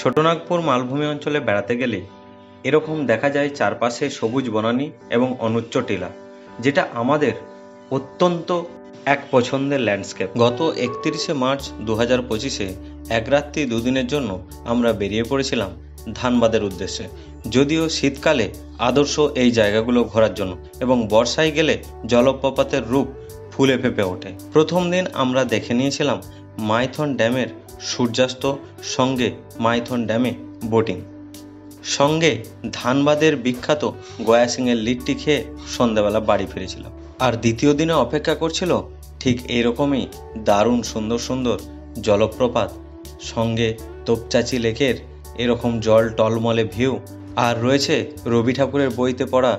ছোটনাগপুর মালভূমি অঞ্চলে বেড়াতে গেলে এরকম দেখা যায় চারপাশে সবুজ বনানী এবং অনুচ্চ টিলা, যেটা আমাদের অত্যন্ত এক পছন্দের ল্যান্ডস্কেপ। গত 31শে মার্চ 2025-এ এক রাত্রি দুদিনের জন্য আমরা বেরিয়ে পড়েছিলাম ধানবাদের উদ্দেশ্যে। যদিও শীতকালে আদর্শ এই জায়গাগুলো ঘোরার জন্য, এবং বর্ষায় গেলে জলপ্রপাতের রূপ ফুলে ফেঁপে ওঠে। প্রথম দিন আমরা দেখে নিয়েছিলাম মাইথন ড্যামের সূর্যাস্ত, সঙ্গে মাইথন ড্যামে বোটিং, সঙ্গে ধানবাদের বিখ্যাত গয়া সিংয়ের লিট্টি খেয়ে সন্ধ্যাবেলা বাড়ি ফিরেছিলাম। আর দ্বিতীয় দিনে অপেক্ষা করছিল ঠিক এইরকমই দারুণ সুন্দর সুন্দর জলপ্রপাত, সঙ্গে তোপচাচি লেকের এরকম জল টলমলে ভিউ, আর রয়েছে রবি ঠাকুরের বইতে পড়া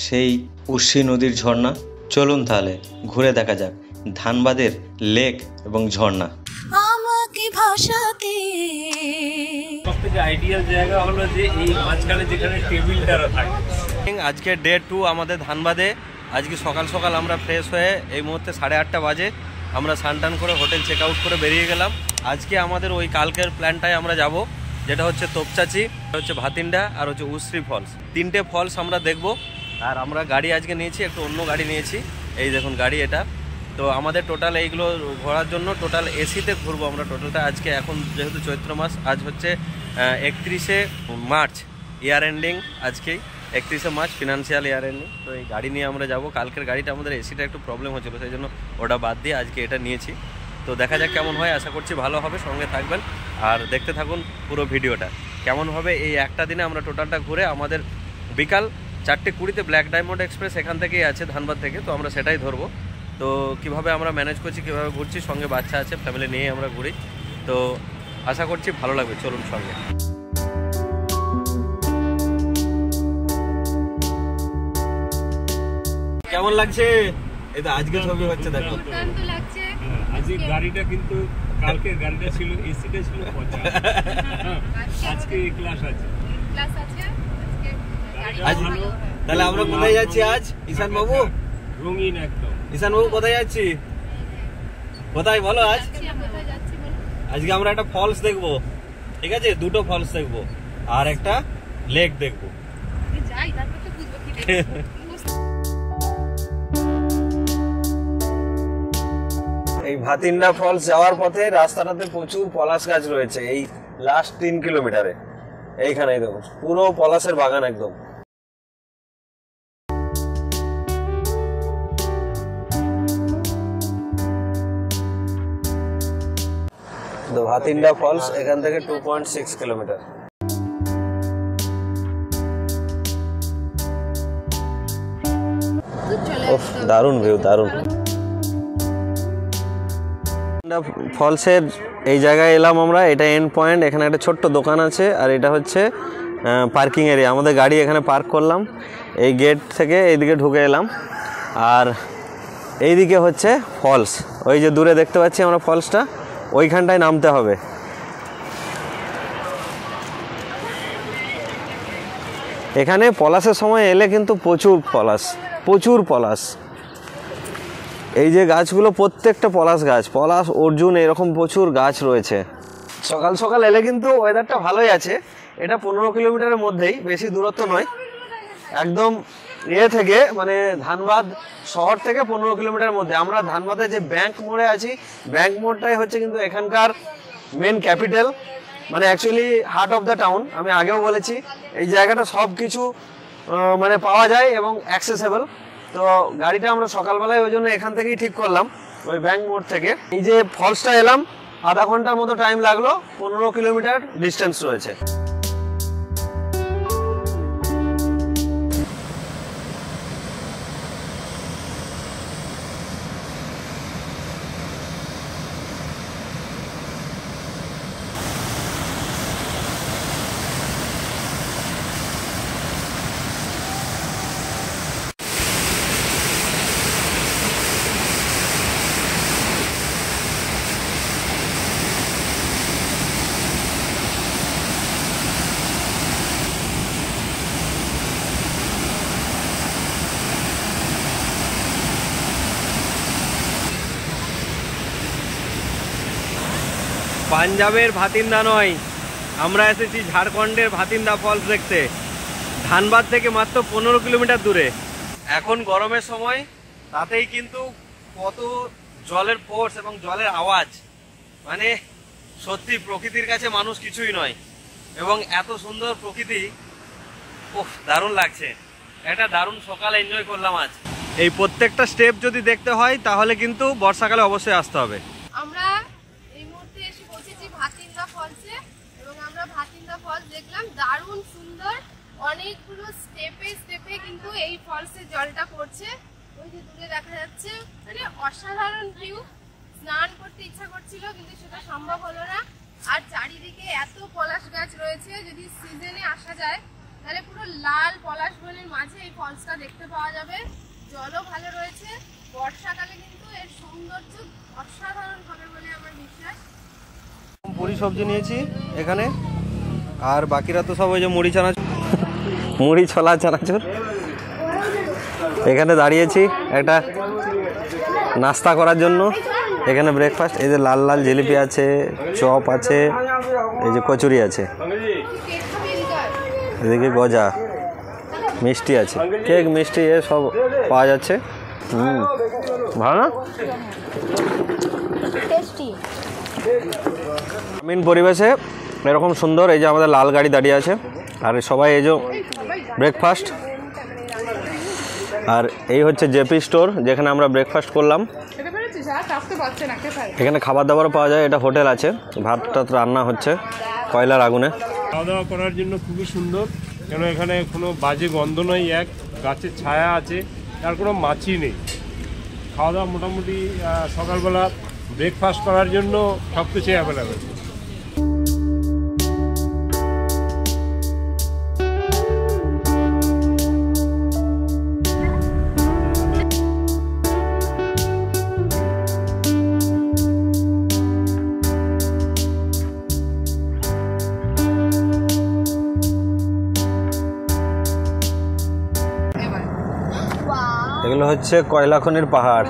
সেই উর্শী নদীর ঝর্ণা। চলুন তাহলে ঘুরে দেখা যাক ধানবাদের লেক এবং ঝর্ণা। আমাকে ভাষাতে সবথেকে আইডিয়াল জায়গা হলো যে এই মাঝখানে যেখানে টেবিলটারও থাকে। আজকে ডে 2 আমাদের ধানবাদে। আজকে সকাল সকাল আমরা ফ্রেশ হয়ে এই মুহূর্তে 8:30 বাজে আমরা স্নান করে হোটেল চেক আউট করে বেরিয়ে গেলাম। আজকে আমাদের ওই কালকের প্ল্যানটায় আমরা যাব, যেটা হচ্ছে তোপচাচি, হচ্ছে ভাতিন্ডা, আর হচ্ছে উশ্রী ফলস। 3টে ফলস আমরা দেখব। আর আমরা গাড়ি আজকে নিয়েছি, একটু অন্য গাড়ি নিয়েছি। এই দেখুন গাড়ি এটা। তো আমাদের টোটাল এইগুলো ঘোরার জন্য টোটাল এসিতে ঘুরবো আমরা টোটালটা আজকে। এখন যেহেতু চৈত্র মাস, আজ হচ্ছে 31শে মার্চ, ইয়ার এন্ডিং আজকেই 31শে মার্চ, ফিনান্সিয়াল ইয়ার এন্ডিং। তো এই গাড়ি নিয়ে আমরা যাব। কালকের গাড়িটা আমাদের এসিটা একটু প্রবলেম হচ্ছিলো, সেই জন্য ওটা বাদ দিয়ে আজকে এটা নিয়েছি। তো দেখা যাক কেমন হয়, আশা করছি ভালো হবে। সঙ্গে থাকবেন আর দেখতে থাকুন পুরো ভিডিওটা। কেমন হবে এই একটা দিনে আমরা টোটালটা ঘুরে, আমাদের বিকাল 4:20-তে ব্ল্যাক ডায়মন্ড এক্সপ্রেস এখান থেকেই আছে ধানবাদ থেকে, তো আমরা সেটাই ধরবো। তো কিভাবে আমরা ম্যানেজ করছি, কিভাবে ঘুরছি, সঙ্গে বাচ্চা আছে, ফ্যামিলি নিয়ে আমরা ঘুরি। তো আশা করছি ভালো লাগবে, চলুন সঙ্গে। কেমন লাগছে? এই তো আজকে ছবি হচ্ছে, দেখো দুর্দান্ত লাগছে। আজকে গাড়িটা কিন্তু কালকের গাড়িটা ছিল এসিটা ছিল 50, আজকে ক্লাস আছে। ক্লাস আছে আজকে। আজ তাহলে আমরা কোথায় যাচ্ছি আজ? ঈশান বাবু, রঙিন একদম। ঈশান বাবু কোথায় যাচ্ছি? কোথায় বলো আজ? কোথায় যাচ্ছি বল? আজকে আমরা একটা ফলস দেখবো, ঠিক আছে? 2টো ফলস দেখবো আর একটা লেক দেখবো। যাই, তারপর তো বুঝবো কি দেখবো। এই ভাতিন্ডা ফলস যাওয়ার পথে রাস্তাটাতে প্রচুর পলাশ গাছ রয়েছে। এই লাস্ট 3 কিলোমিটারে এইখানে দেখো পুরো পলাশের বাগান একদম। তো ভাতিন্ডা ফলস এখান থেকে 2.6 কিলোমিটার। দারুণ ভিউ, দারুণ। ফলসের এই জায়গায় এলাম আমরা, এটা এন্ড পয়েন্ট। এখানে একটা ছোট্ট দোকান আছে, আর এটা হচ্ছে পার্কিং এরিয়া। আমাদের গাড়ি এখানে পার্ক করলাম, এই গেট থেকে এইদিকে ঢুকে এলাম। আর এইদিকে হচ্ছে ফলস, ওই যে দূরে দেখতে পাচ্ছি আমরা ফলসটা, ওইখানটায় নামতে হবে। এখানে পলাশের সময় এলে কিন্তু প্রচুর পলাশ, প্রচুর পলাশ। এই যে গাছগুলো প্রত্যেকটা পলাশ গাছ, পলাশ, অর্জুন, এরকম প্রচুর গাছ রয়েছে। সকাল সকাল এলে কিন্তু ওয়েদারটা ভালোই আছে। এটা 15 কিলোমিটারের মধ্যেই, বেশি দূরত্ব নয়। একদম থেকে মানে ধানবাদ শহর থেকে 15 কিলোমিটারের মধ্যে। আমরা ধানবাদে যে ব্যাংক মোড়ে আছি, ব্যাংক মোড়টাই হচ্ছে কিন্তু এখানকার মেন ক্যাপিটাল, মানে actually heart of the town. আমি আগেও বলেছি এই জায়গাটা সব কিছু মানে পাওয়া যায় এবং অ্যাক্সেসেবল। তো গাড়িটা আমরা সকালবেলায় ওই জন্য এখান থেকেই ঠিক করলাম, ওই ব্যাংক মোড় থেকে। এই যে ফলসটা এলাম, আধা ঘন্টার মতো টাইম লাগলো, 15 কিলোমিটার ডিস্টেন্স রয়েছে। পাঞ্জাবের ভাতিন্দা নয়, আমরা এসেছি ঝাড়খণ্ডের ভাতিন্দা ফলস দেখতে, ধানবাদ থেকে মাত্র 15 কিলোমিটার দূরে। এখন গরমের সময়, তাতেই কিন্তু কত জলের ফোর্স এবং জলের আওয়াজ, মানে সত্যি প্রকৃতির কাছে মানুষ কিছুই নয়। এবং এত সুন্দর প্রকৃতি, ওহ দারুণ লাগছে। একটা দারুণ সকাল এনজয় করলাম আজ। এই প্রত্যেকটা স্টেপ যদি দেখতে হয় তাহলে কিন্তু বর্ষাকালে অবশ্যই আসতে হবে। আমরা এই মুহূর্তে এসে পৌঁছেছি ভাতিন্দা ফলসে এবং আমরা ভাতিন্দা ফলস দেখলাম, দারুণ সুন্দর। অনেকগুলো স্টেপে স্টেপে কিন্তু এই ফলসের জলটা পড়ছে, ওই যে দূরে দেখা যাচ্ছে, মানে অসাধারণ ভিউ। স্নান করতে ইচ্ছা করছিল কিন্তু সেটা সম্ভব হলো না। আর চারিদিকে এত পলাশ গাছ রয়েছে, যদি সিজনে আসা যায় তাহলে পুরো লাল পলাশ বনের মাঝে এই ফলসটা দেখতে পাওয়া যাবে। জলও ভালো রয়েছে, বর্ষাকালে কিন্তু এর সৌন্দর্য অসাধারণ হবে বলে আমার বিশ্বাস। পুরি সবজি নিয়েছি এখানে, আর বাকিরা তো সব ওই যে মুড়ি চানাচুর, মুড়ি ছোলা চানাচুর। এখানে দাঁড়িয়েছি একটা নাস্তা করার জন্য। এখানে ব্রেকফাস্ট, এই যে লাল লাল জিলিপি আছে, চপ আছে, এই যে কচুরি আছে, এদিকে গজা, মিষ্টি আছে, কেক মিষ্টি এ সব পাওয়া যাচ্ছে। ভালো না? গ্রামীণ পরিবেশে এরকম সুন্দর, এই যে আমাদের লাল গাড়ি দাঁড়িয়ে আছে, আর সবাই এই যে ব্রেকফাস্ট। আর এই হচ্ছে জেপি স্টোর, যেখানে আমরা ব্রেকফাস্ট করলাম। এখানে খাবার দাবারও পাওয়া যায়, এটা হোটেল আছে, ভাত টাত রান্না হচ্ছে কয়লার আগুনে। খাওয়া দাওয়া করার জন্য খুবই সুন্দর, কেন এখানে কোনো বাজে গন্ধ নয়, এক গাছের ছায়া আছে, আর কোনো মাছি নেই। খাওয়া দাওয়া মোটামুটি সকালবেলা ব্রেকফাস্ট করার জন্য সব কিছুই অ্যাভেলেবেল। এগুলো হচ্ছে কয়লা খনির পাহাড়।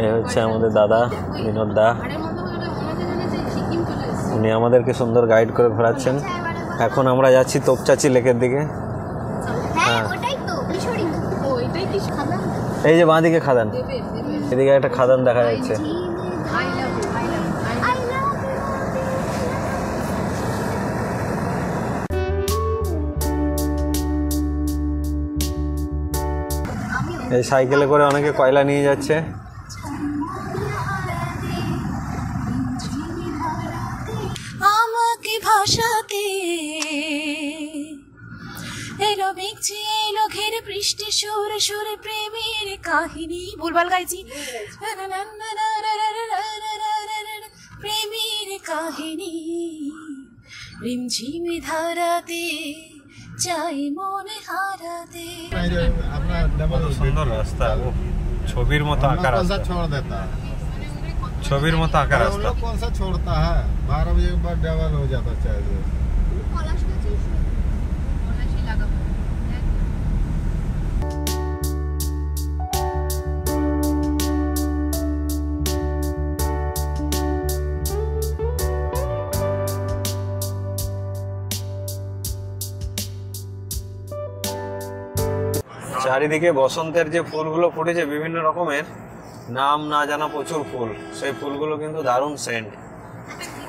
এই হচ্ছে আমাদের দাদা বিনোদ দা, উনি আমাদেরকে সুন্দর গাইড করে ঘোরাচ্ছেন। এখন আমরা যাচ্ছি তোপচাচি লেকের দিকে। হ্যাঁ, এই যে বাঁ দিকে খাদান, এদিকে একটা খাদান দেখা যাচ্ছে। এই সাইকেলে করে অনেকে কয়লা নিয়ে যাচ্ছে। আমাকে ভাষাতে এলো মেঘছে এলো ঘেরে বৃষ্টি সুরে সুরে প্রেমের কাহিনী, ভুলভাল গাইছি, প্রেমের কাহিনী রিমঝিমে ধারাতে চাই মনে হারাতে। সুন্দর রাস্তা, ছবির মতো আঁকা রাস্তা, ছবির মতো আঁকা রাস্তা। कौन सा छोड़ता है 12 बजे के बाद डबल हो जाता चाहिए। চারিদিকে বসন্তের যে ফুলগুলো ফুটেছে বিভিন্ন রকমের, নাম না জানা প্রচুর ফুল, সেই ফুলগুলো কিন্তু দারুণ সেন্ট।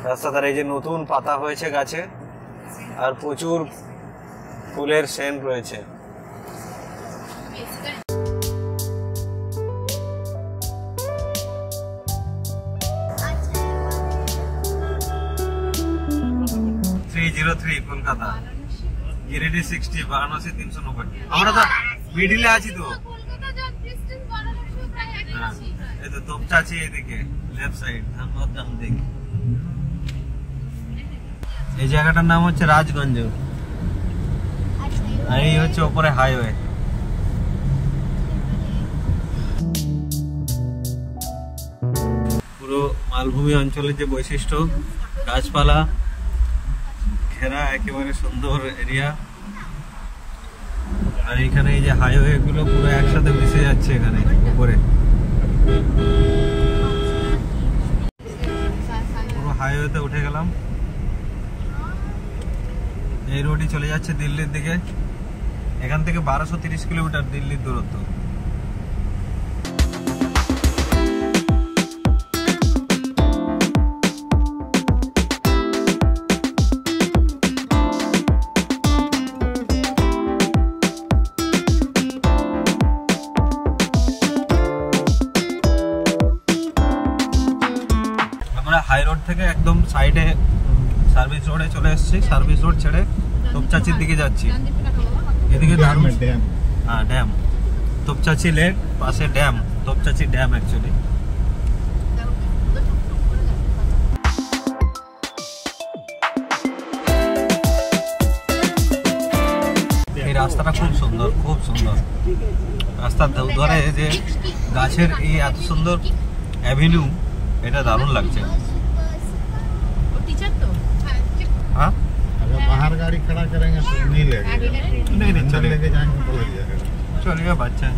রাস্তা ধারে এই যে নতুন পাতা হয়েছে গাছে, আর প্রচুর ফুলের সেন্ট রয়েছে। কলকাতা, গিরিডি 60, বারাণসী 390। আমরা তো মিডিলে আছি তো। এই তো তোপচাচি এদিকে লেফট সাইড, ধানবাদ ডান দিক। এই জায়গাটার নাম হচ্ছে রাজগঞ্জ, আর এই হচ্ছে উপরে হাইওয়ে। পুরো মালভূমি অঞ্চলের যে বৈশিষ্ট্য, গাছপালা ঘেরা একেবারে সুন্দর এরিয়া। আর এখানে এই যে হাইওয়ে গুলো পুরো একসাথে মিশে যাচ্ছে এখানে উপরে। পুরো হাইওয়েতে উঠে গেলাম। এই রোডই চলে যাচ্ছে দিল্লির দিকে। এখান থেকে 1230 কিলোমিটার দিল্লির দূরত্ব। হাই রোড থেকে একদম সাইডে সার্ভিস রোডে চলে এসেছি। সার্ভিস রোড ছেড়ে তোপচাচির দিকে যাচ্ছি। এদিকে দারুণ ড্যাম। হ্যাঁ, ড্যাম তোপচাচি লেক, পাশে ড্যাম, তোপচাচি ড্যাম অ্যাকচুয়ালি। এই রাস্তাটা খুব সুন্দর, খুব সুন্দর। রাস্তার ধরে যে গাছের এই এত সুন্দর অ্যাভিনিউ, এটা দারুণ লাগছে। हाँ अगर बाहर गाड़ी खड़ा करेंगे तो नहीं लगेगा। नहीं नहीं, अंदर चलेगा। लेके जाएंगे तो लग जाएगा। চলিয়ে বাচ্চা।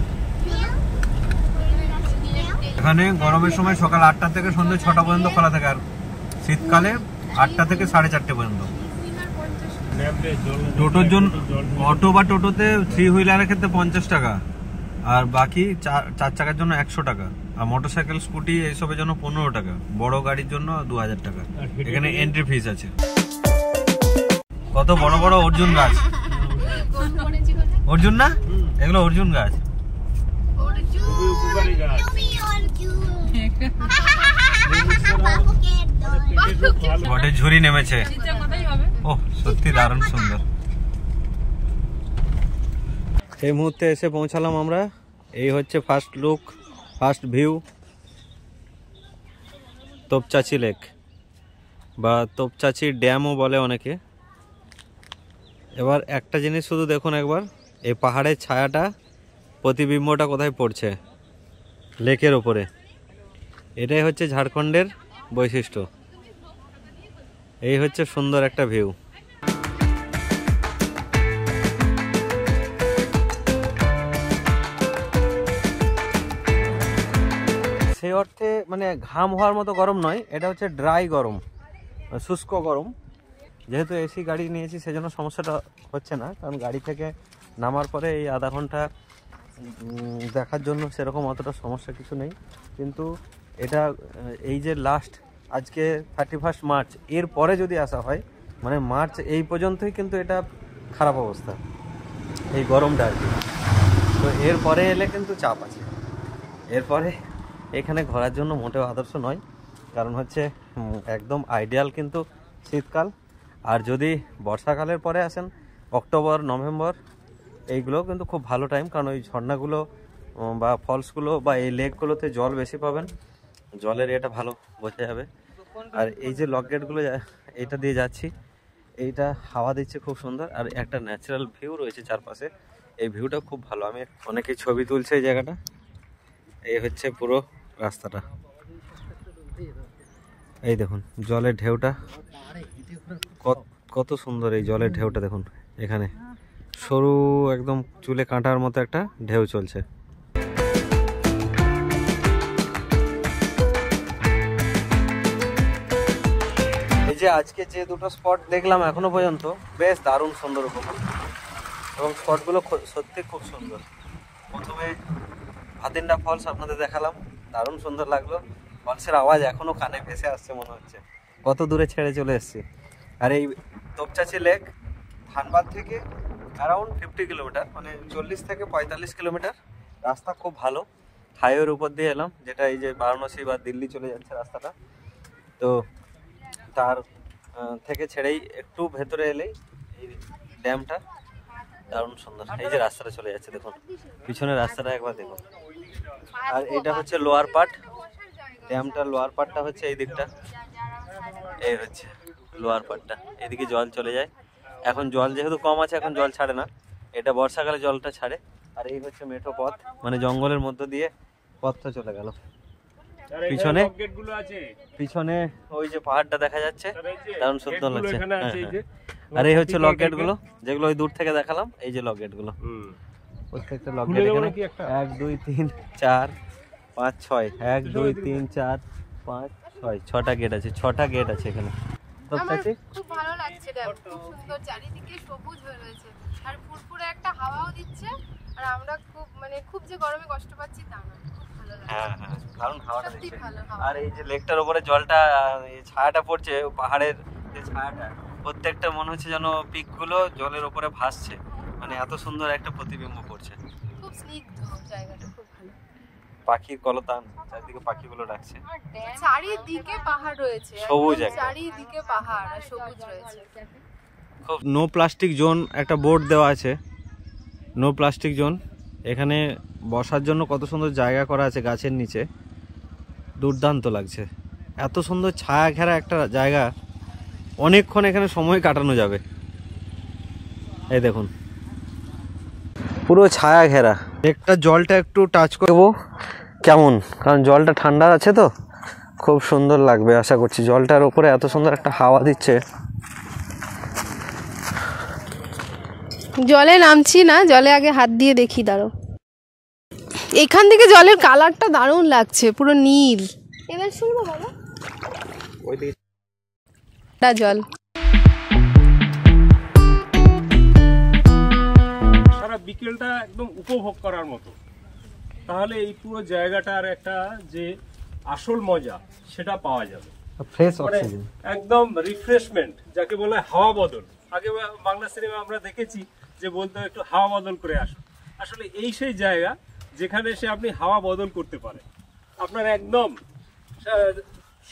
এখানে গরমের সময় সকাল 8টা থেকে সন্ধ্যে 6টা পর্যন্ত খোলা থাকে, আর শীতকালে 8টা থেকে 4:30 পর্যন্ত। টোটোর জন্য অটো বা টোটোতে 3 হুইলারের ক্ষেত্রে 50 টাকা, আর বাকি 4 চাকার জন্য 100 টাকা, আর মোটরসাইকেল স্কুটি এইসবের জন্য 15 টাকা, বড় গাড়ির জন্য 2000 টাকা। এখানে এন্ট্রি ফিস আছে। কত বড় বড় অর্জুন গাছ। অর্জুন না, এগুলো অর্জুন গাছ। বটের ঝুড়ি নেমেছে। ওহ, সত্যি দারুণ সুন্দর। এই মুহূর্তে এসে পৌঁছালাম আমরা। এই হচ্ছে first look, first view Topchanchi lake বা তোপচাচি ড্যামও বলে অনেকে। এবার একটা জিনিস শুধু দেখুন একবার, এই পাহাড়ের ছায়াটা, প্রতিবিম্বটা কোথায় পড়ছে লেকের ওপরে। এটাই হচ্ছে ঝাড়খণ্ডের বৈশিষ্ট্য। এই হচ্ছে সুন্দর একটা ভিউ। সেই অর্থে মানে ঘাম হওয়ার মতো গরম নয়, এটা হচ্ছে ড্রাই গরম, শুষ্ক গরম। যেহেতু এসি গাড়ি নিয়েছি সেজন্য সমস্যাটা হচ্ছে না, কারণ গাড়ি থেকে নামার পরে এই আধা ঘন্টা দেখার জন্য সেরকম অতটা সমস্যা কিছু নেই। কিন্তু এটা এই যে লাস্ট আজকে 31 মার্চ, এর পরে যদি আসা হয়, মানে মার্চ এই পর্যন্তই কিন্তু এটা খারাপ অবস্থা, এই গরমটা আর কি। তো এরপরে এলে কিন্তু চাপ আছে। এরপরে এখানে ঘোরার জন্য মোটেও আদর্শ নয়, কারণ হচ্ছে একদম আইডিয়াল কিন্তু শীতকাল। আর যদি বর্ষাকালের পরে আসেন, অক্টোবর নভেম্বর, এইগুলো কিন্তু খুব ভালো টাইম, কারণ ওই ঝর্ণাগুলো বা ফলসগুলো বা এই লেকগুলোতে জল বেশি পাবেন, জলের এটা ভালো বোঝা যাবে। আর এই যে লক গেটগুলো এইটা দিয়ে যাচ্ছি, এইটা হাওয়া দিচ্ছে খুব সুন্দর, আর একটা ন্যাচারাল ভিউ রয়েছে চারপাশে। এই ভিউটা খুব ভালো। আমি অনেকেই ছবি তুলছে এই জায়গাটা। এই হচ্ছে পুরো রাস্তাটা। এই দেখুন জলের ঢেউটা কত সুন্দর। এই জলের ঢেউটা দেখুন, এখানে সরু একদম চুলে কাঁটার মতো একটা ঢেউ চলছে। এই যে আজকে যে দুটো স্পট দেখলাম এখনো পর্যন্ত, বেশ দারুণ সুন্দর উপভোগ, এবং স্পটগুলো সত্যি খুব সুন্দর। প্রথমে ভাতিন্ডা ফলস আপনাদের দেখালাম, দারুণ সুন্দর লাগলো। ফলসের আওয়াজ এখনো কানে ভেসে আসছে, মনে হচ্ছে কত দূরে ছেড়ে চলে এসেছি। আর এই তোপচাচি লেক ধানবাদ থেকে অ্যারাউন্ড 50 কিলোমিটার, মানে 40 থেকে 45 কিলোমিটার। রাস্তা খুব ভালো, হাইওয়ের উপর দিয়ে এলাম, যেটা এই যে বারাণসী বা দিল্লি চলে যাচ্ছে রাস্তাটা। তো তার থেকে ছেড়েই একটু ভেতরে এলেই এই ড্যামটা দারুণ সুন্দর। এই যে রাস্তাটা চলে যাচ্ছে দেখুন, পিছনের রাস্তাটা একবার দেখুন। আর এটা হচ্ছে লোয়ার পার্ট, ড্যামটার লোয়ার পার্টটা হচ্ছে এই দিকটা। এই হচ্ছে লোয়ার পার্টটা, এদিকে জল চলে যায়। এখন জল যেহেতু কম আছে, এখন জল ছাড়ে না, এটা বর্ষাকালে জলটা ছাড়ে। আর এই হচ্ছে মেঠো পথ, মানে জঙ্গলের মধ্য দিয়ে পথটা চলে গেল। পিছনে ওই যে পাহাড়টা দেখা যাচ্ছে, দারুণ সুন্দর লাগছে। আর এই হচ্ছে লক গেট গুলো, যেগুলো ওই দূর থেকে দেখালাম। এই যে লক গেট গুলো, প্রত্যেকটা লক গেট এখানে 1 2 3 4 5 6, 1 2 3 4 5 ছটা গেট আছে, 6টা গেট আছে এখানে। তো আমার চাচি খুব ভালো লাগছে ড্যাম, খুব সুন্দর, চারিদিকে সবুজ হয়ে রয়েছে আর ফুরফুরে একটা হাওয়াও দিচ্ছে। আর আমরা খুব যে গরমে কষ্ট পাচ্ছি তা না, খুব ভালো লাগছে। হ্যাঁ হ্যাঁ, দারুণ হাওয়াটা সত্যি দিচ্ছে। ভালো হাওয়া। আর এই যে লেকটার উপরে জলটা, এই ছায়াটা পড়ছে, পাহাড়ের যে ছায়াটা, প্রত্যেকটা মনে হচ্ছে যেন পিকগুলো জলের উপরে ভাসছে, মানে এত সুন্দর একটা প্রতিবিম্ব পড়ছে। খুব স্নিগ্ধ জায়গাটা, খুব ভালো। পাখির কলতান, চারিদিকে পাখিগুলো ডাকছে। চারিদিকে পাহাড় রয়েছে, সবুজ একদম একদম। চারিদিকে পাহাড় আর সবুজ রয়েছে। খুব নো প্লাস্টিক জোন একটা বোর্ড দেওয়া আছে, নো প্লাস্টিক জোন। এখানে বসার জন্য কত সুন্দর জায়গা করা আছে গাছের নিচে, দুর্দান্ত লাগছে। এত সুন্দর ছায়া ঘেরা একটা জায়গা, অনেকক্ষণ এখানে সময় কাটানো যাবে। এই দেখুন পুরো ছায়া ঘেরা। একটা জলটা একটু টাচ করবো কেমন, কারণ জলটা ঠান্ডা আছে তো খুব সুন্দর লাগবে আশা করছি। জলটার উপরে এত সুন্দর একটা হাওয়া দিচ্ছে। জলে নামছি না, জলে আগে হাত দিয়ে দেখি, দাঁড়ো। এখান থেকে জলের কালারটা দারুণ লাগছে, পুরো নীল। এবার শুনবো বাবা, জল সারা বিকেলটা একদম উপভোগ করার মতো। তাহলে এই পুরো জায়গাটার একটা যে আসল মজা সেটা পাওয়া যাবে। ফ্রেশ মানে অক্সিজেন, একদম রিফ্রেশমেন্ট, যাকে বলে হাওয়া বদল। আগে বাংলা সিনেমা আমরা দেখেছি যে বলতে একটু হাওয়া বদল করে আসো। আসলে এই সেই জায়গা যেখানে সে আপনি হাওয়া বদল করতে পারেন, আপনার একদম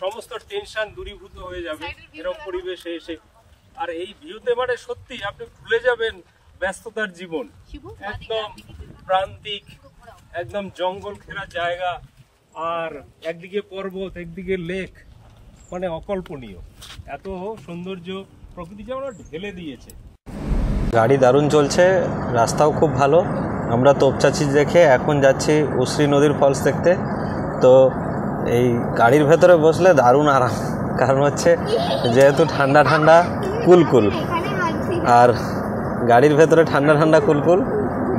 সমস্ত টেনশন দূরীভূত হয়ে যাবে এরকম পরিবেশে এসে। আর এই ভিউতে মানে সত্যি আপনি ভুলে যাবেন ব্যস্ততার জীবন। একদম প্রান্তিক, একদম জঙ্গল ঘেরা জায়গা, আর একদিকে পর্বত, একদিকে লেক, মানে অকল্পনীয়। এত সৌন্দর্য প্রকৃতি যেমন ঢেলে দিয়েছে। গাড়ি দারুণ চলছে, রাস্তাও খুব ভালো। আমরা তোপচাচি দেখে এখন যাচ্ছি উশ্রী নদীর ফলস দেখতে। তো এই গাড়ির ভেতরে বসলে দারুণ আরাম, কারণ হচ্ছে যেহেতু ঠান্ডা ঠান্ডা কুলকুল, আর গাড়ির ভেতরে ঠান্ডা ঠান্ডা কুলকুল,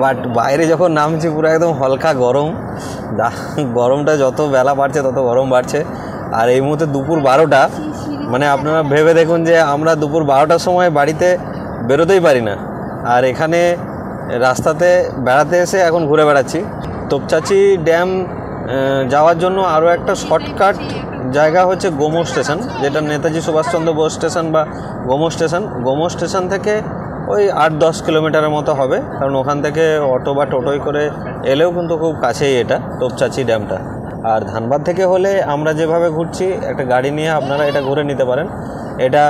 বাট বাইরে যখন নামছি পুরো একদম হালকা গরম। গরমটা যত বেলা বাড়ছে তত গরম বাড়ছে। আর এই মুহূর্তে দুপুর 12টা, মানে আপনারা ভেবে দেখুন যে আমরা দুপুর 12টার সময় বাড়িতে বেরোতেই পারি না, আর এখানে রাস্তাতে বেড়াতে এসে এখন ঘুরে বেড়াচ্ছি। তোপচাচি ড্যাম যাওয়ার জন্য আরও একটা শর্টকাট জায়গা হচ্ছে গোমো স্টেশন, যেটা নেতাজি সুভাষচন্দ্র বোস স্টেশন বা গোমো স্টেশন। গোমো স্টেশন থেকে ওই 8-10 কিলোমিটারের মতো হবে, কারণ ওখান থেকে অটো বা টোটোয় করে এলেও কিন্তু খুব কাছেই এটা তোপচাচি ড্যামটা। আর ধানবাদ থেকে হলে আমরা যেভাবে ঘুরছি একটা গাড়ি নিয়ে আপনারা এটা ঘুরে নিতে পারেন। এটা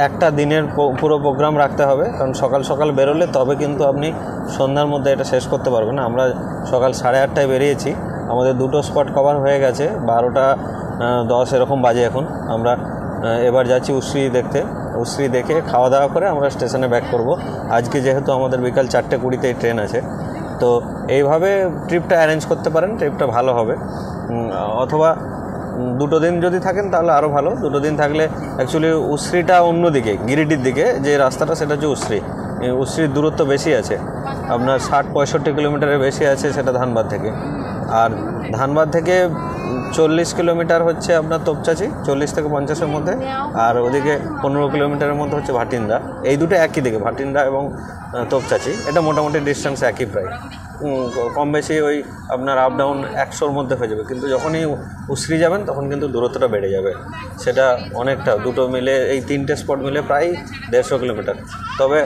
একটা দিনের পুরো প্রোগ্রাম রাখতে হবে, কারণ সকাল সকাল বেরোলে তবে কিন্তু আপনি সন্ধ্যার মধ্যে এটা শেষ করতে পারবেন। আমরা সকাল 8:30টায় বেরিয়েছি, আমাদের দুটো স্পট কভার হয়ে গেছে, 12:10 এরকম বাজে এখন। আমরা এবার যাচ্ছি উশ্রী দেখতে। উশ্রী দেখে খাওয়া দাওয়া করে আমরা স্টেশনে ব্যাক করব। আজকে যেহেতু আমাদের বিকাল 4:20 ট্রেন আছে, তো এইভাবে ট্রিপটা অ্যারেঞ্জ করতে পারেন, ট্রিপটা ভালো হবে। অথবা 2 দিন যদি থাকেন তাহলে আরও ভালো। 2 দিন থাকলে অ্যাকচুয়ালি উশ্রীটা অন্যদিকে, গিরিডির দিকে যে রাস্তাটা, সেটা হচ্ছে উশ্রী। উশ্রীর দূরত্ব বেশি আছে, আপনার 60-65 কিলোমিটারের বেশি আছে সেটা ধানবাদ থেকে। আর ধানবাদ থেকে 40 কিলোমিটার হচ্ছে আপনার তোপচাচি, 40 থেকে 50-এর মধ্যে। আর ওদিকে 15 কিলোমিটারের মধ্যে হচ্ছে ভাটিন্দা। এই দুটো একই দিকে, ভাটিন্দা এবং তোপচাচি। এটা মোটামুটি ডিস্টেন্স একই প্রায়, কম বেশি ওই আপনার আপ ডাউন 100-র মধ্যে হয়ে যাবে। কিন্তু যখনই উশ্রী যাবেন তখন কিন্তু দূরত্বটা বেড়ে যাবে, সেটা অনেকটা। দুটো মিলে এই 3টে স্পট মিলে প্রায় 150 কিলোমিটার। তবে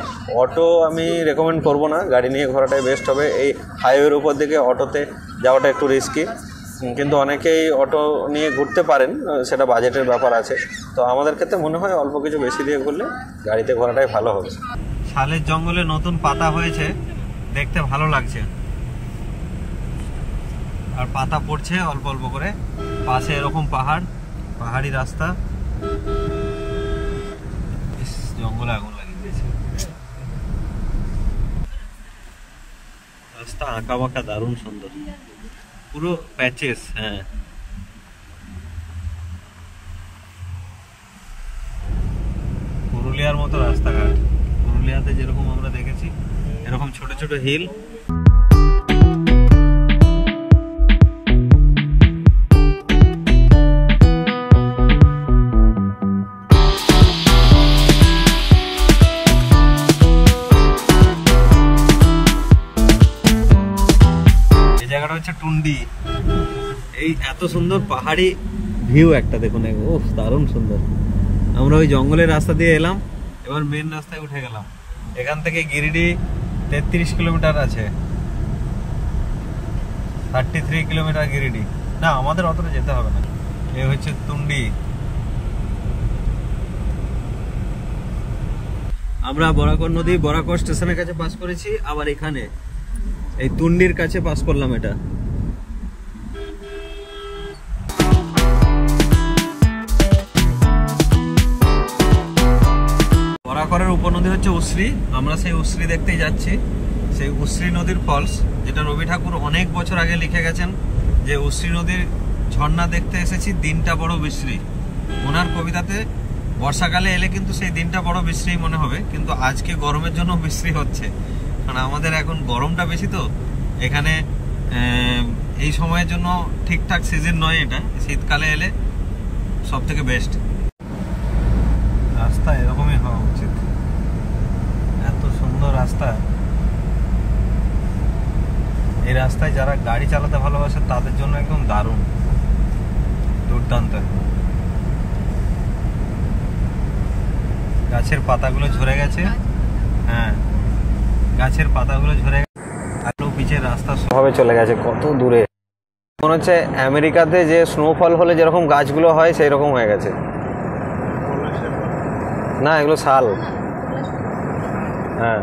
অটো আমি রেকমেন্ড করব না, গাড়ি নিয়ে ঘোরাটাই বেস্ট হবে। এই হাইওয়ের উপর দিকে অটোতে যাওয়াটা একটু রিস্কি, কিন্তু অনেকেই অটো নিয়ে ঘুরতে পারেন, সেটা বাজেটের ব্যাপার আছে। তো আমাদের ক্ষেত্রে মনে হয় অল্প কিছু বেশি দিয়ে ঘুরলে গাড়িতে ঘোরাটাই ভালো হবে। শালের জঙ্গলে নতুন পাতা হয়েছে, দেখতে ভালো লাগছে, আর পাতা পড়ছে অল্প অল্প করে। পাশে এরকম পাহাড়, পাহাড়ি রাস্তা, জঙ্গলে আগুন লাগিয়ে দিয়েছে। রাস্তা আঁকা বাঁকা, দারুণ সুন্দর, পুরো প্যাচেস। হ্যাঁ, পুরুলিয়ার মতো রাস্তাঘাট, পুরুলিয়াতে যেরকম আমরা দেখেছি এরকম ছোট ছোট হিল। টুন্ডি। এই এত সুন্দর পাহাড়ি ভিউ একটা দেখুন, ও দারুণ সুন্দর। আমরা ওই জঙ্গলের রাস্তা দিয়ে এলাম, এবার মেন রাস্তায় উঠে গেলাম। এখান থেকে গিরিডি 33 কিলোমিটার আছে, 33 কিলোমিটার গিরিডি। না, আমাদের অতটা যেতে হবে না। এই হচ্ছে টুন্ডি। আমরা বরাকর নদী বরাকর স্টেশনের কাছে পাস করেছি, আবার এখানে এই টুন্ডির কাছে পাস করলাম। এটা বরাকরের উপনদী হচ্ছে উশ্রী। আমরা সেই উশ্রী দেখতেই যাচ্ছি। সেই উশ্রী নদীর ফলস, যেটা রবি ঠাকুর অনেক বছর আগে লিখে গেছেন যে উশ্রী নদীর ঝর্ণা দেখতে এসেছি, দিনটা বড় বিশ্রী। ওনার কবিতাতে বর্ষাকালে এলে কিন্তু সেই দিনটা বড় বিশ্রী মনে হবে, কিন্তু আজকে গরমের জন্য বিশ্রী হচ্ছে, কারণ আমাদের এখন গরমটা বেশি। তো এখানে এই সময়ের জন্য ঠিকঠাক সিজন নয় এটা, শীতকালে এলে সব থেকে বেস্ট। রাস্তা এরকমই হওয়া উচিত, এত সুন্দর রাস্তা। এই রাস্তায় যারা গাড়ি চালাতে ভালোবাসে তাদের জন্য একদম দারুণ, দুর্দান্ত। গাছের পাতাগুলো ঝরে গেছে, হ্যাঁ গাছের পাতাগুলো ঝরে গেছে, আলো পিচের রাস্তা সবভাবে চলে গেছে কত দূরে। মনে হচ্ছে আমেরিকাতে যে স্নোফল হলে যেরকম গাছগুলো হয় সেই রকম হয়ে গেছে। না, এগুলো শাল। হ্যাঁ,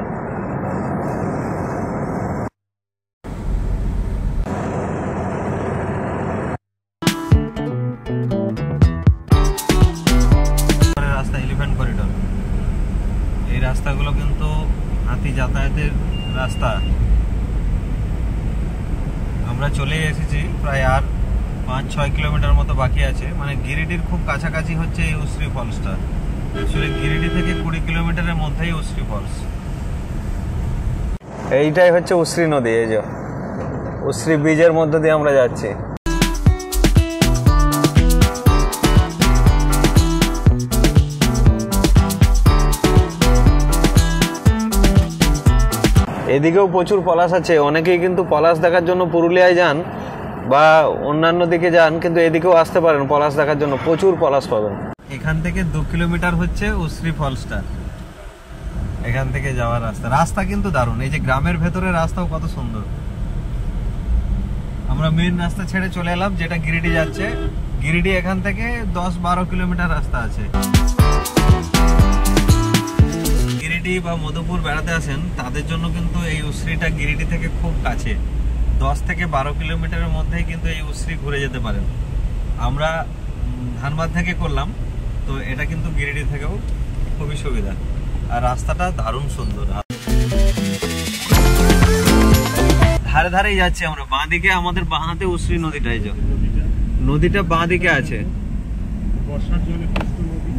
রাস্তা এলিফ্যান্ট করিডোর। এই রাস্তাগুলো কিন্তু হাতি যাতায়াতের রাস্তা। আমরা চলে এসেছি, প্রায় আর 5-6 কিলোমিটার মতো বাকি আছে। মানে গিরিডির খুব কাছাকাছি হচ্ছে এই উশ্রী ফলসটা। অ্যাকচুয়ালি গিরিডি থেকে 20 কিলোমিটারের মধ্যেই উশ্রী ফলস। এইটাই হচ্ছে উশ্রী নদী। এই যে উশ্রী ব্রিজের মধ্যে দিয়ে আমরা যাচ্ছি। এদিকেও প্রচুর পলাশ আছে। অনেকেই কিন্তু পলাশ দেখার জন্য পুরুলিয়ায় যান বা অন্যান্য দিকে যান, কিন্তু এদিকেও আসতে পারেন পলাশ দেখার জন্য, প্রচুর পলাশ পাবেন। এখান থেকে 2 কিলোমিটার হচ্ছে উশ্রী ফলসটা। এখান থেকে যাওয়ার রাস্তা কিন্তু দারুণ। এই যে গ্রামের ভেতরে রাস্তাও কত সুন্দর। আমরা মেন রাস্তা ছেড়ে চলে এলাম, যেটা গিরিডি যাচ্ছে। গিরিডি এখান থেকে 10-12 কিলোমিটার রাস্তা আছে। গিরিডি বা মধুপুর বেড়াতে আসেন তাদের জন্য কিন্তু এই উশ্রীটা গিরিডি থেকে খুব কাছে, 10 থেকে 12 কিলোমিটারের মধ্যেই কিন্তু এই উশ্রী ঘুরে যেতে পারেন। আমরা ধানবাদ থেকে করলাম, তো এটা কিন্তু গিরিডি থেকেও খুবই সুবিধা। আর রাস্তাটা দারুণ সুন্দর। ধারে ধারেই যাচ্ছি আমরা। বাঁ দিকে আমাদের বাঁ হাতে উশ্রী নদীটা, এই যে নদীটা বাঁ দিকে আছে,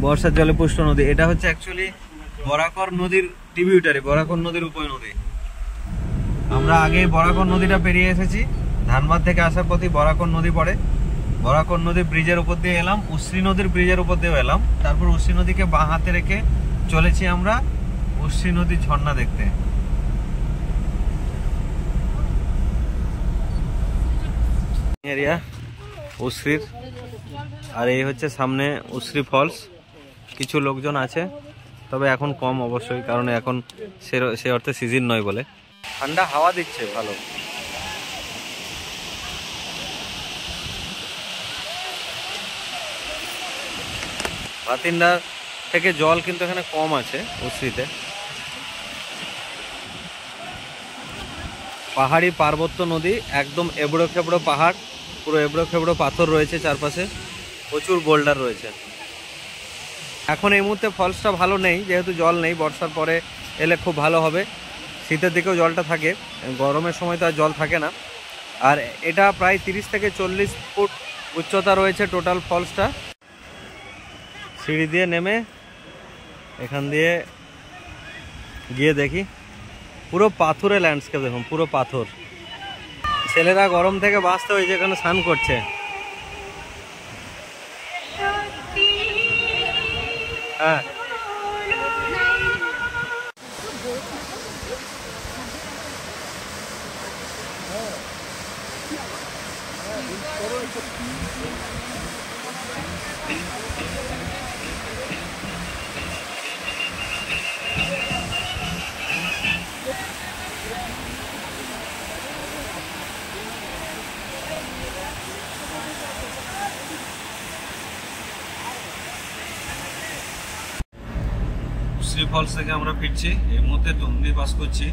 বর্ষার জলে পুষ্ট নদী। এটা হচ্ছে অ্যাকচুয়ালি বরাকর নদীর ট্রিবিউটারি, বরাকর নদীর উপনদী। আমরা আগে বরাকর নদীটা পেরিয়ে এসেছি। ধানবাদ থেকে আসার পথে বরাকর নদী পড়ে। বরাকর নদীর ব্রিজের উপর দিয়ে এলাম, উশ্রী নদীর ব্রিজের উপর দিয়ে এলাম। তারপর উশ্রী নদীকে বাঁ হাতে রেখে চলেছি আমরা উশ্রী নদীর ঝর্ণা দেখতে। এরিয়া উশ্রীর, আর এই হচ্ছে সামনে উশ্রী ফলস। কিছু লোকজন আছে, তবে এখন কম অবশ্যই, কারণ এখন সে অর্থে সিজন নয় বলে। ঠান্ডা হাওয়া দিচ্ছে ভালো। ভাতিন্ডা থেকে জল কিন্তু এখানে কম আছে উশ্রীতে। পাহাড়ি পার্বত্য নদী, একদম এবড়ো খেবড়ো পাহাড়, পুরো এবড়ো খেবড়ো পাথর রয়েছে চারপাশে, প্রচুর বোল্ডার রয়েছে। এখন এই মুহূর্তে ফলসটা ভালো নেই, যেহেতু জল নেই। বর্ষার পরে এলে খুব ভালো হবে। শীতের দিকেও জলটা থাকে, গরমের সময় তো আর জল থাকে না। আর এটা প্রায় 30 থেকে 40 ফুট উচ্চতা রয়েছে টোটাল ফলসটা। সিঁড়ি দিয়ে নেমে এখান দিয়ে গিয়ে দেখি, পুরো পাথুরে ল্যান্ডস্কেপ দেখুন, পুরো পাথর। ছেলেরা গরম থেকে বাঁচতে হয়েছে, এখানে স্নান করছে। হ্যাঁ, শ্রী ফলস থেকে আমরা ফিরছি, এই মুহূর্তে টুমলি পাস করছি।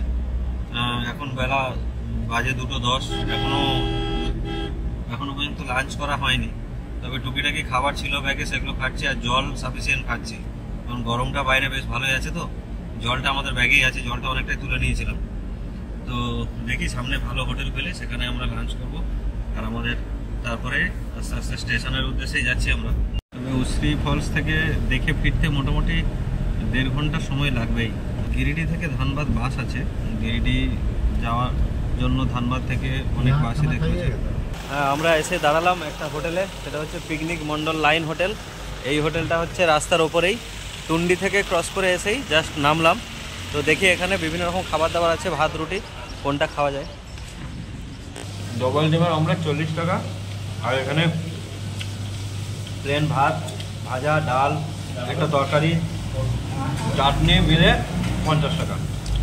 এখন বেলা বাজে 2:10, এখনো পর্যন্ত লাঞ্চ করা হয়নি, তবে টুকিটাকি খাবার ছিল ব্যাগে, সেগুলো খাচ্ছি, আর জল সাফিসিয়েন্ট খাচ্ছি, কারণ গরমটা বাইরে বেশ ভালোই আছে। তো জলটা আমাদের ব্যাগেই আছে, জলটা অনেকটাই তুলে নিয়েছিলাম। তো দেখি সামনে ভালো হোটেল পেলে সেখানে আমরা লাঞ্চ করব, আর আমাদের তারপরে আস্তে আস্তে স্টেশনের উদ্দেশ্যেই যাচ্ছি আমরা। তবে উশ্রী ফলস থেকে দেখে ফিরতে মোটামুটি 1.5 ঘন্টা সময় লাগবেই। গিরিডি থেকে ধানবাদ বাস আছে, গিরিডি যাওয়ার জন্য ধানবাদ থেকে অনেক বাসই দেখতে পাচ্ছি। হ্যাঁ, আমরা এসে দাঁড়ালাম একটা হোটেলে, সেটা হচ্ছে পিকনিক মন্ডল লাইন হোটেল। এই হোটেলটা হচ্ছে রাস্তার ওপরেই, টুন্ডি থেকে ক্রস করে এসেই জাস্ট নামলাম। তো দেখি এখানে বিভিন্ন রকম খাবার দাবার আছে, ভাত রুটি, কোনটা খাওয়া যায়। ডবল ডিমের অমলেট 40 টাকা, আর এখানে প্লেন ভাত, ভাজা, ডাল, একটা তরকারি, চাটনি মিলে 50 টাকা।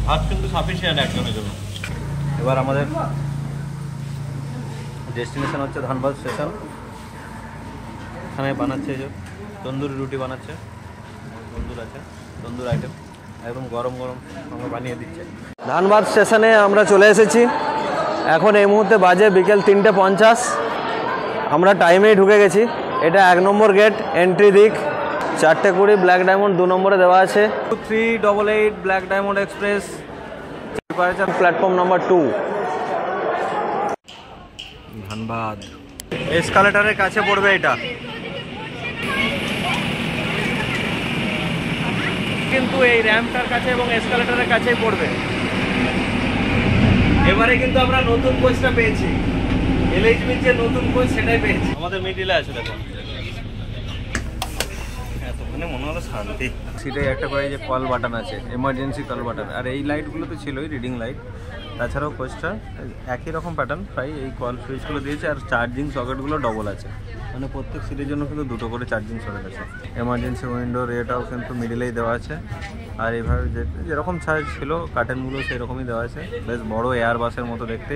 ভাত কিন্তু সাফিসিয়েন্ট একজনের জন্য। এবার আমাদের ডেস্টিনেশন হচ্ছে ধানবাদ স্টেশন। এখানে বানাচ্ছে যে তন্দুরি রুটি বানাচ্ছে, তন্দুর আছে, তন্দুর আইটেম একদম গরম গরম আমরা বানিয়ে দিচ্ছে। ধানবাদ স্টেশনে আমরা চলে এসেছি, এখন এই মুহূর্তে বাজে বিকেল 3:50। আমরা টাইমেই ঢুকে গেছি। এটা 1 নম্বর গেট, এন্ট্রি দিক 4:20। ব্ল্যাক ডায়মন্ড 2 নম্বরে দেওয়া আছে। 388 Black Diamond Express, platform number 2, Dhanbad. এসকালেটরের কাছে পড়বে এটা, কিন্তু এই র্যাম্পটার কাছে এবং এসকালেটরের কাছেই পড়বে। এবারে কিন্তু আমরা নতুন কোচটা পেয়েছি, এলএইচবির যে নতুন কোচ সেটাই পেয়েছি। আমাদের মিডিলে আছে, দেখো এতক্ষণে মনে হলো শান্তি। সিটে একটা করে যে কল বাটন আছে, এমার্জেন্সি কল বাটন, আর এই লাইটগুলো তো ছিলই, রিডিং লাইট। তাছাড়াও কোচটা একই রকম প্যাটার্ন, প্রায় এই কল সুইচগুলো দিয়েছে, আর চার্জিং সকেটগুলো ডবল আছে, মানে প্রত্যেক সিটের জন্য কিন্তু 2টো করে চার্জিং সকেট আছে। এমার্জেন্সি উইন্ডোর এটাও কিন্তু মিডিলেই দেওয়া আছে, আর এইভাবে যেরকম সাইজ ছিল কার্টেনগুলো সেই রকমই দেওয়া আছে। বেশ বড় এয়ার বাসের মতো দেখতে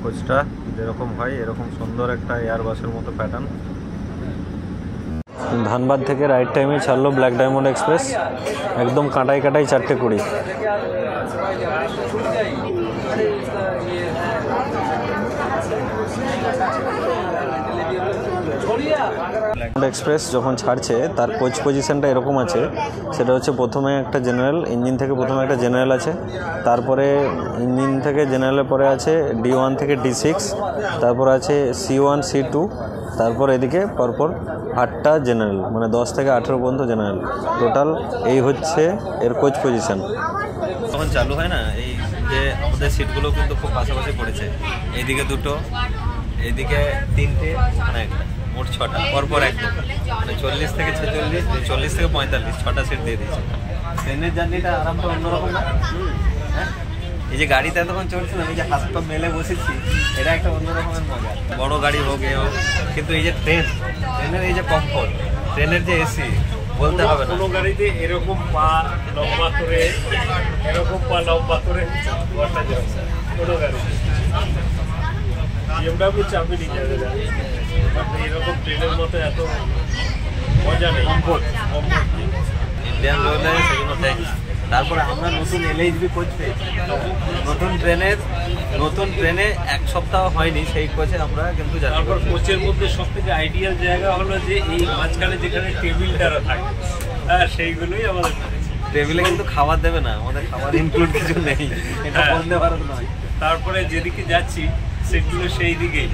কোচটা, যেরকম হয় এরকম সুন্দর একটা এয়ার বাসের মতো প্যাটার্ন। ধানবাদ থেকে রাইট টাইমে ছাড়লো ব্ল্যাক ডায়মন্ড এক্সপ্রেস, একদম কাঁটাই কাঁটাই 4:20। এক্সপ্রেস যখন ছাড়ছে তার কোচ পজিশনটা এরকম আছে, সেটা হচ্ছে প্রথমে একটা জেনারেল, ইঞ্জিন থেকে প্রথমে একটা জেনারেল আছে, তারপরে ইঞ্জিন থেকে জেনারেলের পরে আছে D1 থেকে D6, তারপর আছে C1 C2, তারপর এদিকে পরপর 8টা জেনারেল, মানে 10 থেকে 18 পর্যন্ত জেনারেল। টোটাল এই হচ্ছে এর কোচ পজিশন। যখন চালু হয় না, এই যে আমাদের সিটগুলো কিন্তু খুব পাশাপাশি পড়েছে, এইদিকে 2টো, এইদিকে 3টে, মানে একটা, মোট 6টা পরপর একদম, মানে 40 থেকে 46, 40 থেকে 45, 6টা সিট দিয়ে দিয়েছে। ট্রেনের জার্নিটা আরামটা অন্যরকম না? হ্যাঁ, এই যে গাড়িতে এতক্ষণ চলছিলাম, এই যে হাত পা মেলে বসেছি, এটা একটা অন্য রকমের মজা। বড় গাড়ি হোক এ হোক, কিন্তু এই যে ট্রেনের এই যে কমফোর্ট, ট্রেনের যে এসি, বলতে হবে না। কোনো গাড়িতে এরকম পা লম্বা করে বসা যায় কোনো গাড়িতে। BMW চাপিনি যাবে না, এরকম ট্রেনের মতো এত মজা নেই। ইন্ডিয়ান রেলওয়ে সেজন্য দেয়। তারপরে আমরা নতুন এলএইচবি কোচ পেয়েছি, নতুন ট্রেনে 1 সপ্তাহ হয়নি সেই কোচে আমরা কিন্তু যাচ্ছি। তারপর কোচের মধ্যে সব থেকে আইডিয়াল জায়গা হলো যে এই মাঝখানে যেখানে টেবিলটা থাকে, হ্যাঁ সেইগুলোই আমাদের। টেবিলে কিন্তু খাবার দেবে না, আমাদের খাবার ইনক্লুড কিছু নেই, এটা বন্দে ভারত নয়। তারপরে যেদিকে যাচ্ছি সেগুলো সেই দিকেই,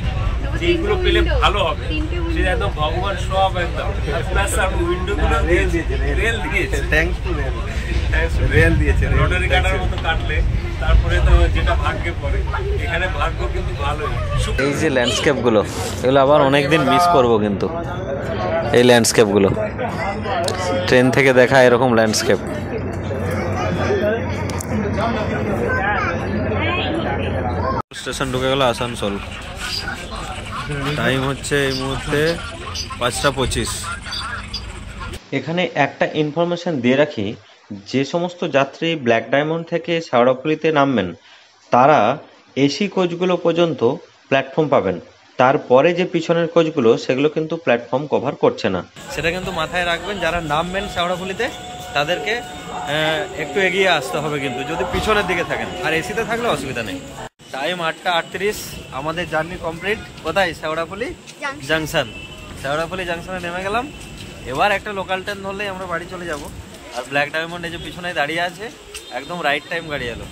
যেগুলো পেলে ভালো হবে, সেটা একদম ভগবান সব একদম। প্লাস আর উইন্ডোগুলো রেল দিয়েছে, থ্যাঙ্কস টু রেল দিয়েছে, রোটারি কাটার মতো কাটলে তারপরে তো যেটা ভাগ্যে পড়ে, এখানে ভাগ্য কিন্তু ভালোই। এই যে ল্যান্ডস্কেপগুলো, এগুলো আবার অনেকদিন মিস করবো কিন্তু, এই ল্যান্ডস্কেপগুলো ট্রেন থেকে দেখা এরকম ল্যান্ডস্কেপ। স্টেশন ঢুকে গেল আসানসোল, টাইম হচ্ছে এই মুহূর্তে 5:25। এখানে একটা ইনফরমেশন দিয়ে রাখি, যে সমস্ত যাত্রী ব্ল্যাক ডায়মন্ড থেকে শেওড়াফুলিতে নামবেন তারা এসি কোচগুলো পর্যন্ত প্ল্যাটফর্ম পাবেন, তারপরে যে পিছনের কোচগুলো সেগুলো কিন্তু প্ল্যাটফর্ম কভার করছে না। সেটা কিন্তু মাথায় রাখবেন, যারা নামবেন শেওড়াফুলিতে তাদেরকে একটু এগিয়ে আসতে হবে কিন্তু, যদি পিছনের দিকে থাকেন। আর এসিতে থাকলে অসুবিধা নেই। টাইম 8:38, আমাদের জার্নি কমপ্লিট। কোথায়? শেওড়াফুলি জাংশন। শেওড়াফুলি জাংশনে নেমে গেলাম। এবার একটা লোকাল ট্রেন ধরলেই আমরা বাড়ি চলে যাব। আর ব্ল্যাক ডায়মন্ড এই যে পিছনে দাঁড়িয়ে আছে, একদম রাইট টাইম গাড়ি এলো।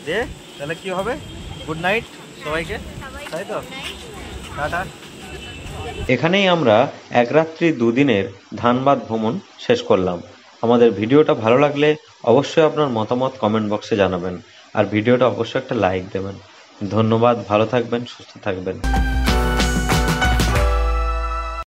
দে তাহলে কি হবে, গুড নাইট সবাইকে, তাই তো, টাটা। এখানেই আমরা এক রাত্রি দুদিনের ধানবাদ ভ্রমণ শেষ করলাম। আমাদের ভিডিওটা ভালো লাগলে অবশ্যই আপনার মতামত কমেন্ট বক্সে জানাবেন, আর ভিডিওটা অবশ্যই একটা লাইক দেবেন। ধন্যবাদ, ভালো থাকবেন, সুস্থ থাকবেন।